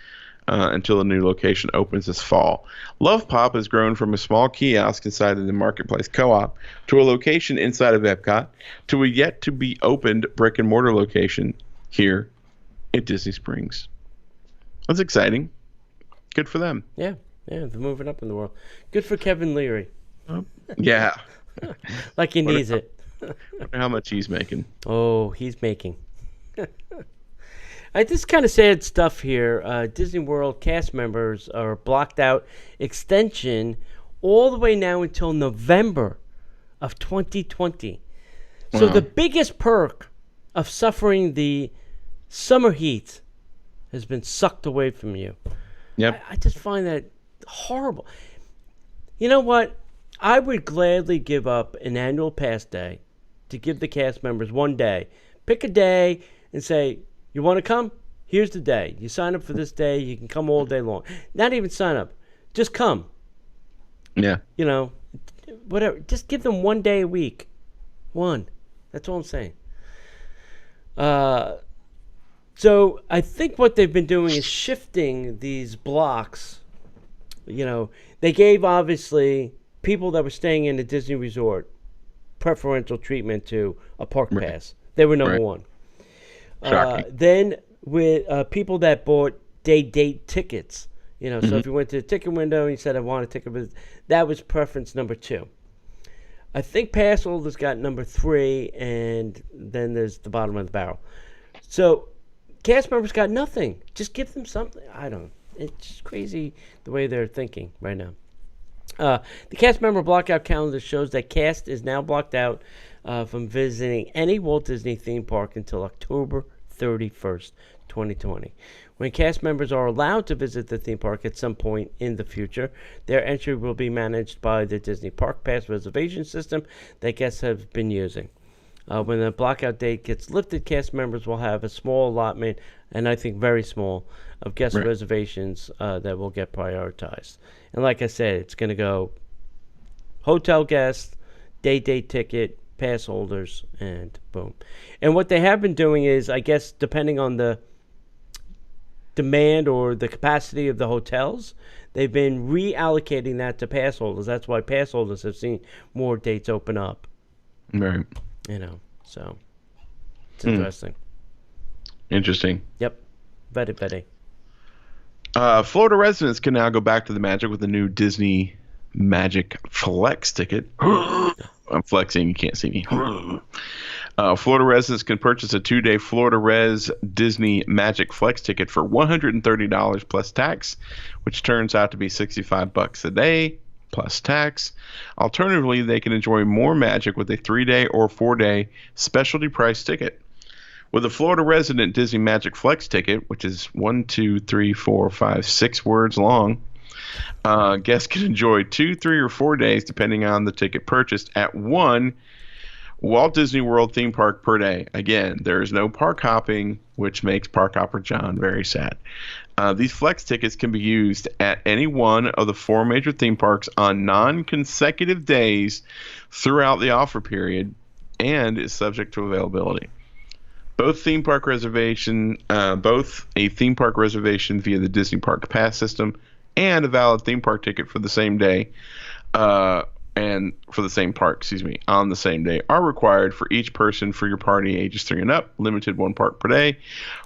until the new location opens this fall. Love Pop has grown from a small kiosk inside of the Marketplace Co-op to a location inside of Epcot to a yet-to-be-opened brick-and-mortar location here at Disney Springs. That's exciting. Good for them. Yeah, they're moving up in the world. Good for Kevin Leary. Yeah. Like he needs it. Wonder how much he's making. Oh, he's making. This kind of sad stuff here. Disney World cast members are blocked out extension all the way now until November of 2020. So the biggest perk of suffering the summer heat has been sucked away from you. Yep. I just find that horrible. You know what? I would gladly give up an annual pass day to give the cast members one day. Pick a day and say, you want to come? Here's the day. You sign up for this day. You can come all day long. Not even sign up. Just come. Yeah. You know, whatever. Just give them one day a week. One. That's all I'm saying. So I think what they've been doing is shifting these blocks. You know, they gave, obviously, people that were staying in the Disney Resort preferential treatment to a park pass. They were number one. Then with people that bought day-date tickets, you know, so if you went to the ticket window and you said, I want a ticket, that was preference number 2. I think pass holders got number 3, and then there's the bottom of the barrel. So cast members got nothing. Just give them something. I don't know. It's just crazy the way they're thinking right now. The cast member blockout calendar shows that cast is now blocked out from visiting any Walt Disney theme park until October 31st, 2020. When cast members are allowed to visit the theme park at some point in the future, their entry will be managed by the Disney Park Pass reservation system that guests have been using. When the blockout date gets lifted, cast members will have a small allotment, and I think very small, of guest reservations that will get prioritized. And like I said, it's going to go hotel guests, day-date ticket, pass holders, and boom. And what they have been doing is, I guess, depending on the demand or the capacity of the hotels, they've been reallocating that to pass holders. That's why pass holders have seen more dates open up. Right. You know, so it's interesting. Interesting. Yep. Very, very. Florida residents can now go back to the Magic with the new Disney Magic Flex ticket. I'm flexing. You can't see me. Florida residents can purchase a 2-day Florida Res Disney Magic Flex ticket for $130 plus tax, which turns out to be $65 a day plus tax. Alternatively, they can enjoy more magic with a 3-day or 4-day specialty price ticket. With a Florida resident Disney Magic Flex ticket, which is 6 words long, guests can enjoy 2, 3, or 4 days, depending on the ticket purchased, at one Walt Disney World theme park per day. Again, there is no park hopping, which makes Park Hopper John very sad. These Flex tickets can be used at any one of the 4 major theme parks on non-consecutive days throughout the offer period, and is subject to availability. Both a theme park reservation via the Disney Park Pass system and a valid theme park ticket for the same day and for the same park, on the same day are required for each person for your party ages 3 and up. Limited 1 park per day.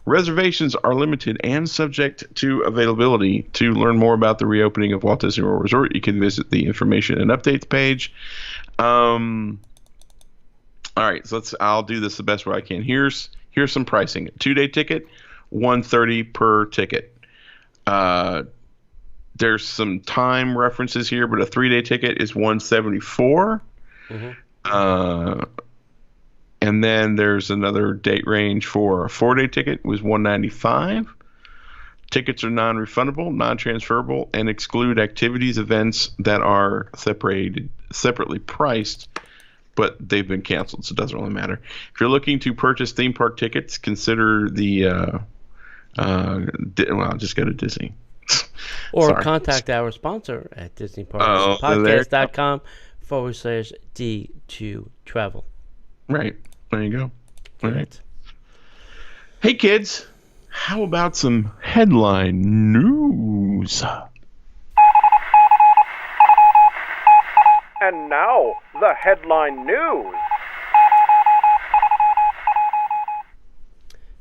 Reservations are limited and subject to availability. To learn more about the reopening of Walt Disney World Resort, you can visit the information and updates page. All right, so I'll do this the best way I can. Here's some pricing. 2-day ticket, $130 per ticket. There's some time references here, but a 3-day ticket is $174. Mm-hmm. And then there's another date range for a 4-day ticket was $195. Tickets are non-refundable, non-transferable, and exclude activities, events that are separately priced, but they've been canceled, so it doesn't really matter. If you're looking to purchase theme park tickets, consider the just go to Disney. Or contact our sponsor at DisneyParksPodcast.com/D2Travel. Right. There you go. All right. Hey, kids. How about some headline news? And now, the headline news.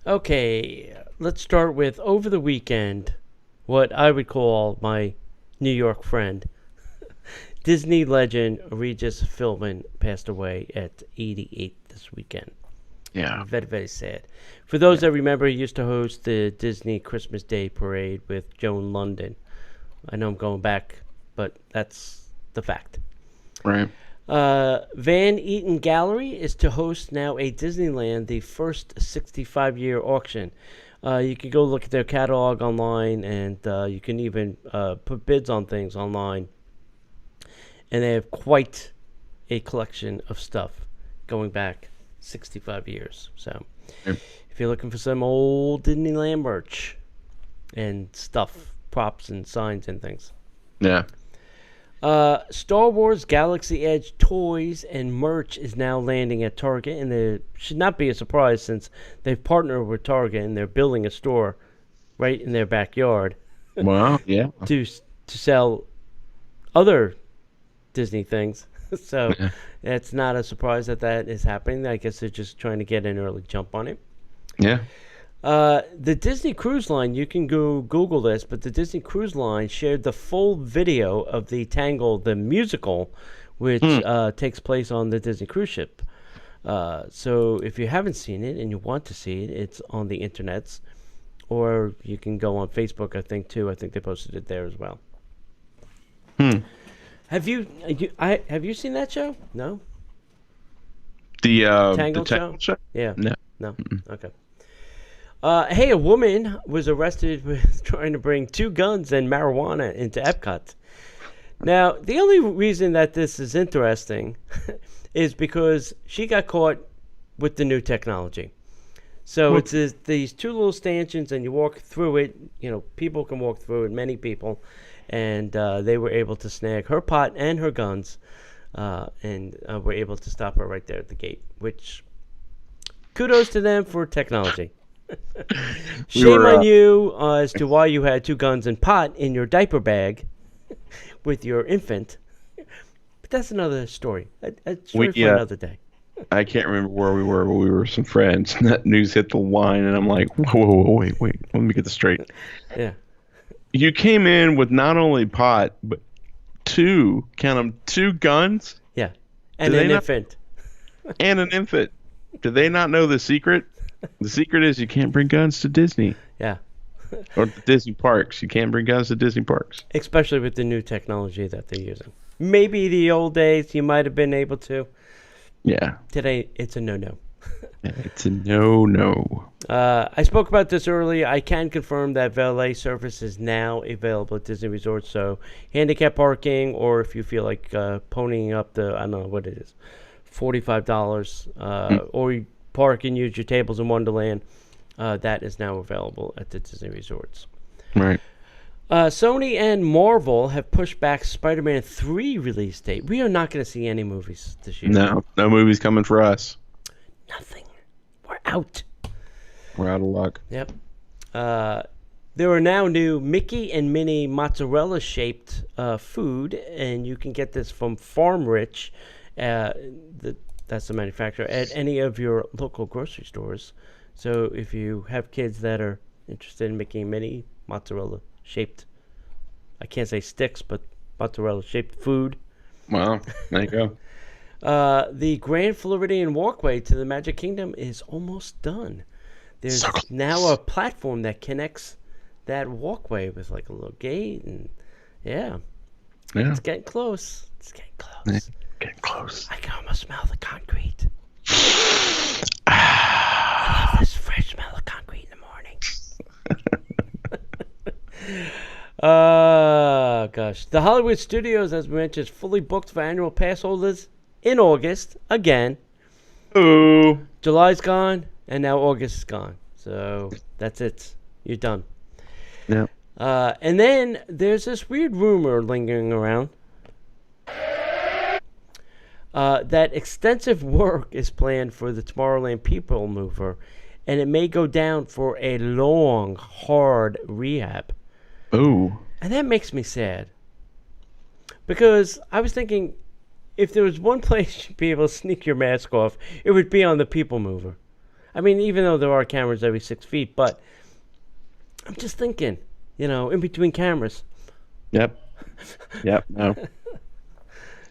Okay, let's start with over the weekend, what I would call my New York friend. Disney legend Regis Philbin passed away at 88 this weekend. Yeah. Very, very sad. For those that remember, he used to host the Disney Christmas Day Parade with Joan London. I know I'm going back, but that's the fact. Right. Van Eaton Gallery is to host now a Disneyland, the first 65-year auction. You can go look at their catalog online, and you can even put bids on things online. And they have quite a collection of stuff going back 65 years. So if you're looking for some old Disneyland merch and stuff, props and signs and things. Yeah. Star Wars Galaxy Edge toys and merch is now landing at Target, and it should not be a surprise since they've partnered with Target and they're building a store right in their backyard. Wow, yeah. to sell other Disney things. So it's not a surprise that is happening. I guess they're just trying to get an early jump on it. Yeah. The Disney Cruise Line, you can go Google this, but the Disney Cruise Line shared the full video of the Tangled, the musical, which takes place on the Disney cruise ship. So if you haven't seen it and you want to see it, it's on the internets, or you can go on Facebook, I think, too. I think they posted it there as well. Have you seen that show? No? The Tangled show? Yeah. No. Mm-mm. Okay. Hey, a woman was arrested with trying to bring 2 guns and marijuana into Epcot. Now, the only reason that this is interesting is because she got caught with the new technology. So it's these 2 little stanchions, and you walk through it. You know, people can walk through it, many people. And they were able to snag her pot and her guns, and were able to stop her right there at the gate, which kudos to them for technology. Shame on you as to why you had 2 guns and pot in your diaper bag with your infant. But that's another story. A story for another day. I can't remember where we were, but we were with some friends, and that news hit the line, and I'm like, whoa, wait, let me get this straight. Yeah. You came in with not only pot, but 2 guns? Yeah. And an infant. And an infant. Do they not know the secret? The secret is you can't bring guns to Disney. Yeah. Or the Disney parks. You can't bring guns to Disney parks. Especially with the new technology that they're using. Maybe the old days you might have been able to. Yeah. Today, it's a no-no. It's a no-no. I spoke about this earlier. I can confirm that valet service is now available at Disney Resorts. So handicap parking, or if you feel like ponying up the, I don't know what it is, $45, or you park and use your tables in Wonderland, that is now available at the Disney Resorts. Right. Sony and Marvel have pushed back Spider-Man 3 release date. We are not going to see any movies this year. No movies coming for us. Nothing. We're out. We're out of luck. Yep. There are now new Mickey and Minnie mozzarella shaped food, and you can get this from Farm Rich, that's the manufacturer, at any of your local grocery stores. So if you have kids that are interested in Mickey and Minnie mozzarella shaped, I can't say sticks, but mozzarella shaped food. Wow, there you go. The Grand Floridian Walkway to the Magic Kingdom is almost done. There's now a platform that connects that walkway with like a little gate, and it's getting close. It's getting close. Getting close. I can almost smell the concrete. I love this fresh smell of concrete in the morning. Gosh. The Hollywood Studios, as we mentioned, is fully booked for annual pass holders in August again. Oh. July's gone, and now August is gone. So that's it. You're done. Yeah. And then there's this weird rumor lingering around that extensive work is planned for the Tomorrowland People Mover, and it may go down for a long, hard rehab. Oh. And that makes me sad. Because I was thinking, if there was one place you'd be able to sneak your mask off, it would be on the People Mover. I mean, even though there are cameras every 6 feet, but I'm just thinking, in between cameras. Yep. No.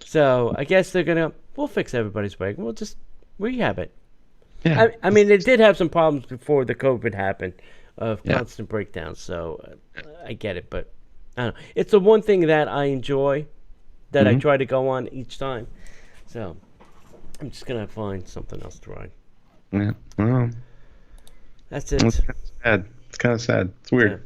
So I guess we'll fix everybody's wig. We'll just rehab it. Yeah. I mean, it did have some problems before the COVID happened of constant breakdowns. So I get it, but I don't know. It's the one thing that I enjoy that I try to go on each time. So I'm just going to find something else to ride. Yeah. Well, that's it. It's kind of sad. It's weird. Yeah.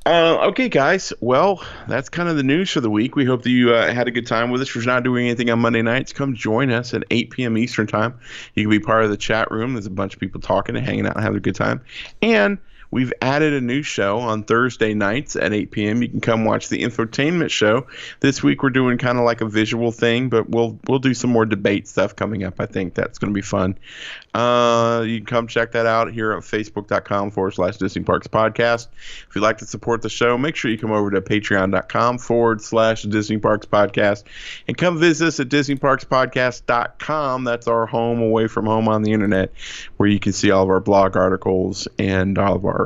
Okay, guys. Well, that's kind of the news for the week. We hope that you had a good time with us. If you're not doing anything on Monday nights, come join us at 8 p.m. Eastern time. You can be part of the chat room. There's a bunch of people talking and hanging out and having a good time. And we've added a new show on Thursday nights at 8 p.m. You can come watch the infotainment show. This week we're doing kind of like a visual thing, but we'll do some more debate stuff coming up. I think that's going to be fun. You can come check that out here at facebook.com/Disney Parks Podcast. If you'd like to support the show, make sure you come over to patreon.com/Disney Parks Podcast and come visit us at DisneyParksPodcast.com. That's our home away from home on the internet, where you can see all of our blog articles and all of our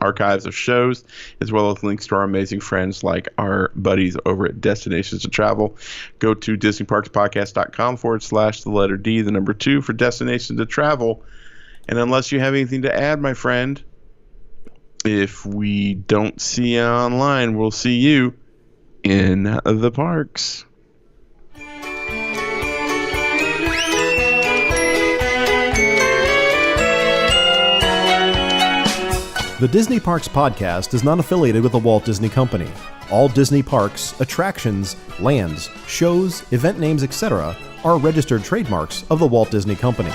archives of shows, as well as links to our amazing friends like our buddies over at Destinations to Travel. Go to DisneyParksPodcast.com/D2 for Destinations to Travel. And unless you have anything to add, my friend, if we don't see you online, we'll see you in the parks. The Disney Parks Podcast is not affiliated with the Walt Disney Company. All Disney parks, attractions, lands, shows, event names, etc. are registered trademarks of the Walt Disney Company.